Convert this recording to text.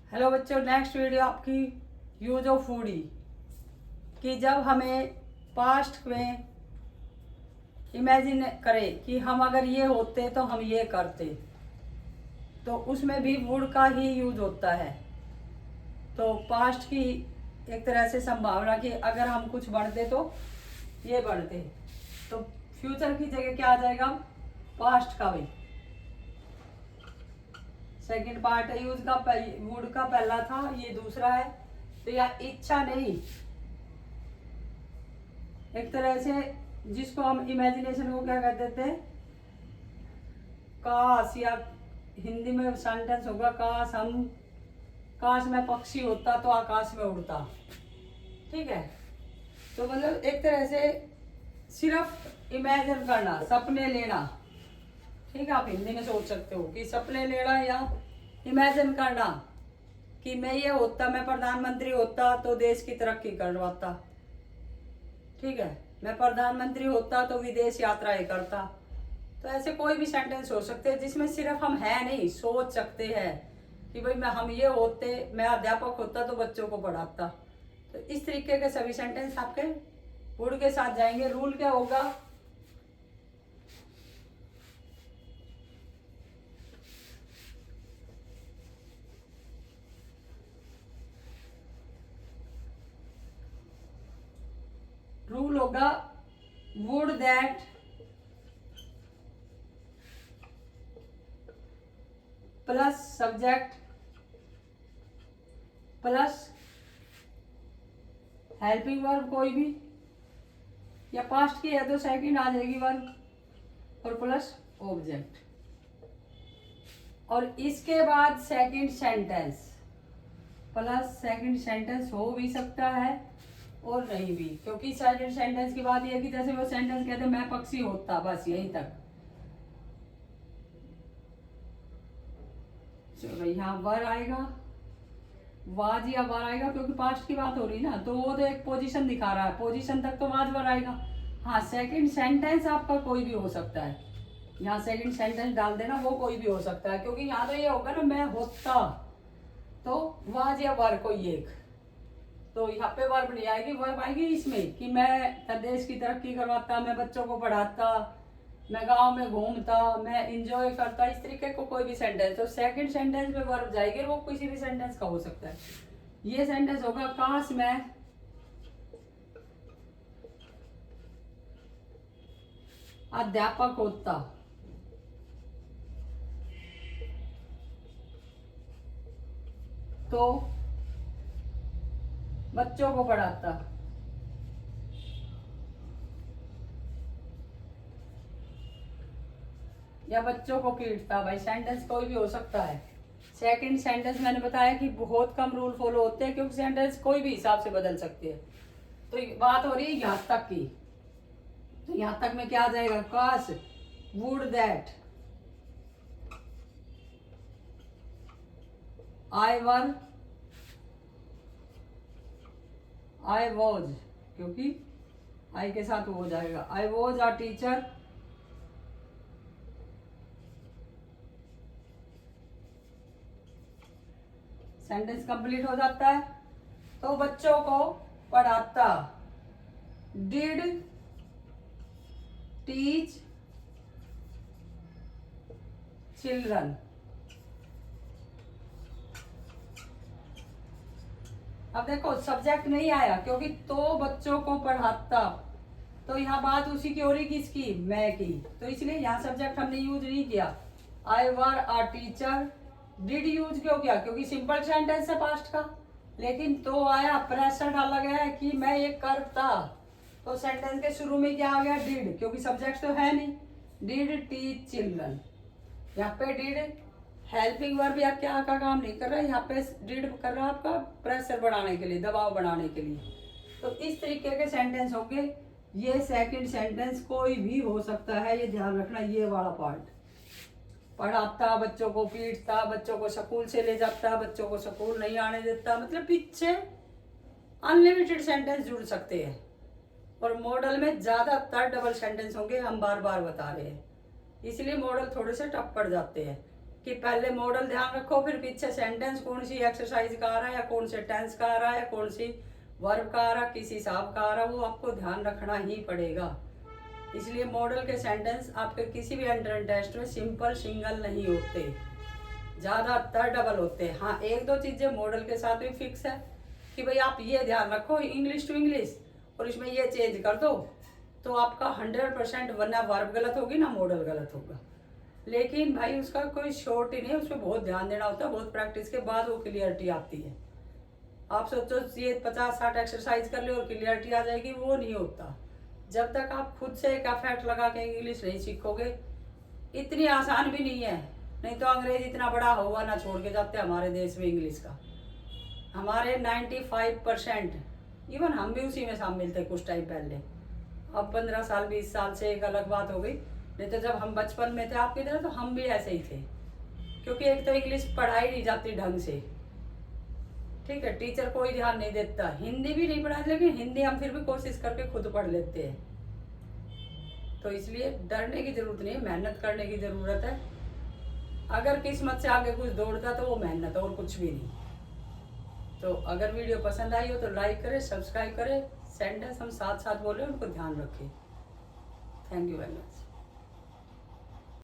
Hello बच्चों, next video आपकी use of foodie कि जब हमें पास्ट में इमेजिन करें कि हम अगर ये होते तो हम ये करते, तो उसमें भी वुड का ही यूज होता है। तो पास्ट की एक तरह से संभावना कि अगर हम कुछ बढ़ते तो ये बढ़ते, तो फ्यूचर की जगह क्या आ जाएगा, पास्ट का भी। सेकंड पार्ट है यूज का, वुड का पहला था, ये दूसरा है। तो यह इच्छा नहीं, एक तरह से जिसको हम इमेजिनेशन को क्या कहते थे, काश, या हिंदी में सेंटेंस होगा काश मैं पक्षी होता तो आकाश में उड़ता। ठीक है, तो मतलब एक तरह से सिर्फ इमेजिन करना, सपने लेना। ठीक है, आप हिंदी में सोच सकते हो कि सपने लेना या इमेजिन करना कि मैं ये होता, मैं प्रधानमंत्री होता तो देश की तरक्की करवाता। ठीक है, मैं प्रधानमंत्री होता तो विदेश यात्राएं करता। तो ऐसे कोई भी सेंटेंस हो सकते हैं जिसमें सिर्फ हम है नहीं, सोच सकते हैं कि भाई हम ये होते, मैं अध्यापक होता तो बच्चों को पढ़ाता। तो इस तरीके के सभी सेंटेंस आपके वुड के साथ जाएंगे। रूल क्या होगा, रूल होगा would that plus subject plus helping verb कोई भी, या पास्ट की है तो सेकंड आ जाएगी वर्ब, और प्लस ऑब्जेक्ट। और इसके बाद second sentence plus second sentence हो भी सकता है और नहीं भी, क्योंकि सेकंड सेंटेंस की बात यह कि जैसे वो सेंटेंस कहते मैं पक्षी होता, बस यहीं तक। चलो यहाँ वर आएगा, वाज या वर आएगा, क्योंकि पास्ट की बात हो रही ना, तो वो तो एक पोजीशन दिखा रहा है, पोजीशन तक तो वाज वर आएगा। हाँ, सेकंड सेंटेंस आपका कोई भी हो सकता है, यहाँ सेकंड सेंटेंस डाल देना, वो कोई भी हो सकता है, क्योंकि यहाँ तो ये होगा ना मैं होता, तो वाज या वर कोई एक। तो यहाँ पे वर्ब नहीं आएगी, वर्ब आएगी इसमें कि मैं देश की तरक्की करवाता, मैं बच्चों को पढ़ाता, मैं गांव में घूमता, मैं इंजॉय करता, इस तरीके को कोई भी सेंटेंस। तो सेकंड सेंटेंस में वर्ब जाएगी, वो किसी भी सेंटेंस का हो सकता है। ये सेंटेंस होगा काश मैं अध्यापक होता तो बच्चों को पढ़ाता। या बच्चों को पीटता, भाई सेंटेंस कोई भी हो सकता है। सेकंड सेंटेंस मैंने बताया कि बहुत कम रूल फॉलो होते हैं, क्योंकि सेंटेंस कोई भी हिसाब से बदल सकते हैं। तो बात हो रही है यहाँ तक की, तो यहाँ तक में क्या आ जाएगा, काश would that I were I was, क्योंकि आई के साथ वो हो जाएगा, I was a teacher sentence complete हो जाता है। तो बच्चों को पढ़ाता, डिड टीच चिल्ड्रन। अब देखो सब्जेक्ट नहीं आया, क्योंकि तो बच्चों को पढ़ाता, तो यहाँ बात उसी की हो रही, किसकी, मैं की, तो इसलिए यहाँ सब्जेक्ट हमने यूज नहीं किया। आई वर अ टीचर, डिड यूज क्यों किया, क्योंकि सिंपल सेंटेंस है पास्ट का, लेकिन तो आया, प्रेशर डाला गया है कि मैं ये करता, तो सेंटेंस के शुरू में क्या आ गया, डिड, क्योंकि सब्जेक्ट तो है नहीं। डिड टीच चिल्ड्रन, यहाँ पे डिड हेल्पिंग वर्ब या क्या का काम नहीं कर रहा है, यहाँ पे डिड कर रहा है आपका प्रेशर बढ़ाने के लिए, दबाव बढ़ाने के लिए। तो इस तरीके के सेंटेंस होंगे। ये सेकंड सेंटेंस कोई भी हो सकता है, ये ध्यान रखना। ये वाला पार्ट, पढ़ाता, बच्चों को पीटता, बच्चों को स्कूल से ले जाता, बच्चों को स्कूल नहीं आने देता, मतलब पीछे अनलिमिटेड सेंटेंस जुड़ सकते हैं। और मॉडल में ज्यादातर डबल सेंटेंस होंगे, हम बार बार बता रहे हैं, इसलिए मॉडल थोड़े से टफ पड़ जाते हैं। कि पहले मॉडल ध्यान रखो, फिर पीछे सेंटेंस कौन सी एक्सरसाइज का आ रहा है, या कौन से टेंस का आ रहा है, कौन सी वर्ब का आ रहा है, किस हिसाब का आ रहा है, वो आपको ध्यान रखना ही पड़ेगा। इसलिए मॉडल के सेंटेंस आपके किसी भी एंट्रेंस टेस्ट में सिंपल सिंगल नहीं होते, ज़्यादातर डबल होते हैं। हाँ, एक दो चीज़ें मॉडल के साथ भी फिक्स है कि भाई आप ये ध्यान रखो इंग्लिश टू इंग्लिश और इसमें ये चेंज कर दो, तो आपका 100% वरना वर्ब गलत होगी ना मॉडल गलत होगा। लेकिन भाई उसका कोई शॉर्ट ही नहीं है, उसमें बहुत ध्यान देना होता है, बहुत प्रैक्टिस के बाद वो क्लियरिटी आती है। आप सोचो ये 50-60 एक्सरसाइज कर लो और क्लियरिटी आ जाएगी, वो नहीं होता। जब तक आप खुद से एक एफर्ट लगा के इंग्लिश नहीं सीखोगे, इतनी आसान भी नहीं है। नहीं तो अंग्रेज इतना बड़ा हुआ ना छोड़ के जाते हमारे देश में इंग्लिश का। हमारे 95%, इवन हम भी उसी में शामिल थे कुछ टाइम पहले। अब 15 साल 20 साल से एक अलग बात हो गई, नहीं तो जब हम बचपन में थे आपकी तरह तो हम भी ऐसे ही थे, क्योंकि एक तो इंग्लिश पढ़ाई नहीं जाती ढंग से, ठीक है, टीचर कोई ध्यान नहीं देता। हिंदी भी नहीं पढ़ाई, लेकिन हिंदी हम फिर भी कोशिश करके खुद पढ़ लेते हैं। तो इसलिए डरने की जरूरत नहीं है, मेहनत करने की जरूरत है। अगर किस्मत से आगे कुछ दौड़ता तो वो मेहनत और कुछ भी नहीं। तो अगर वीडियो पसंद आई हो तो लाइक करें, सब्सक्राइब करें, सेंटेंस हम साथ साथ बोले उनको ध्यान रखें। Thank you very much.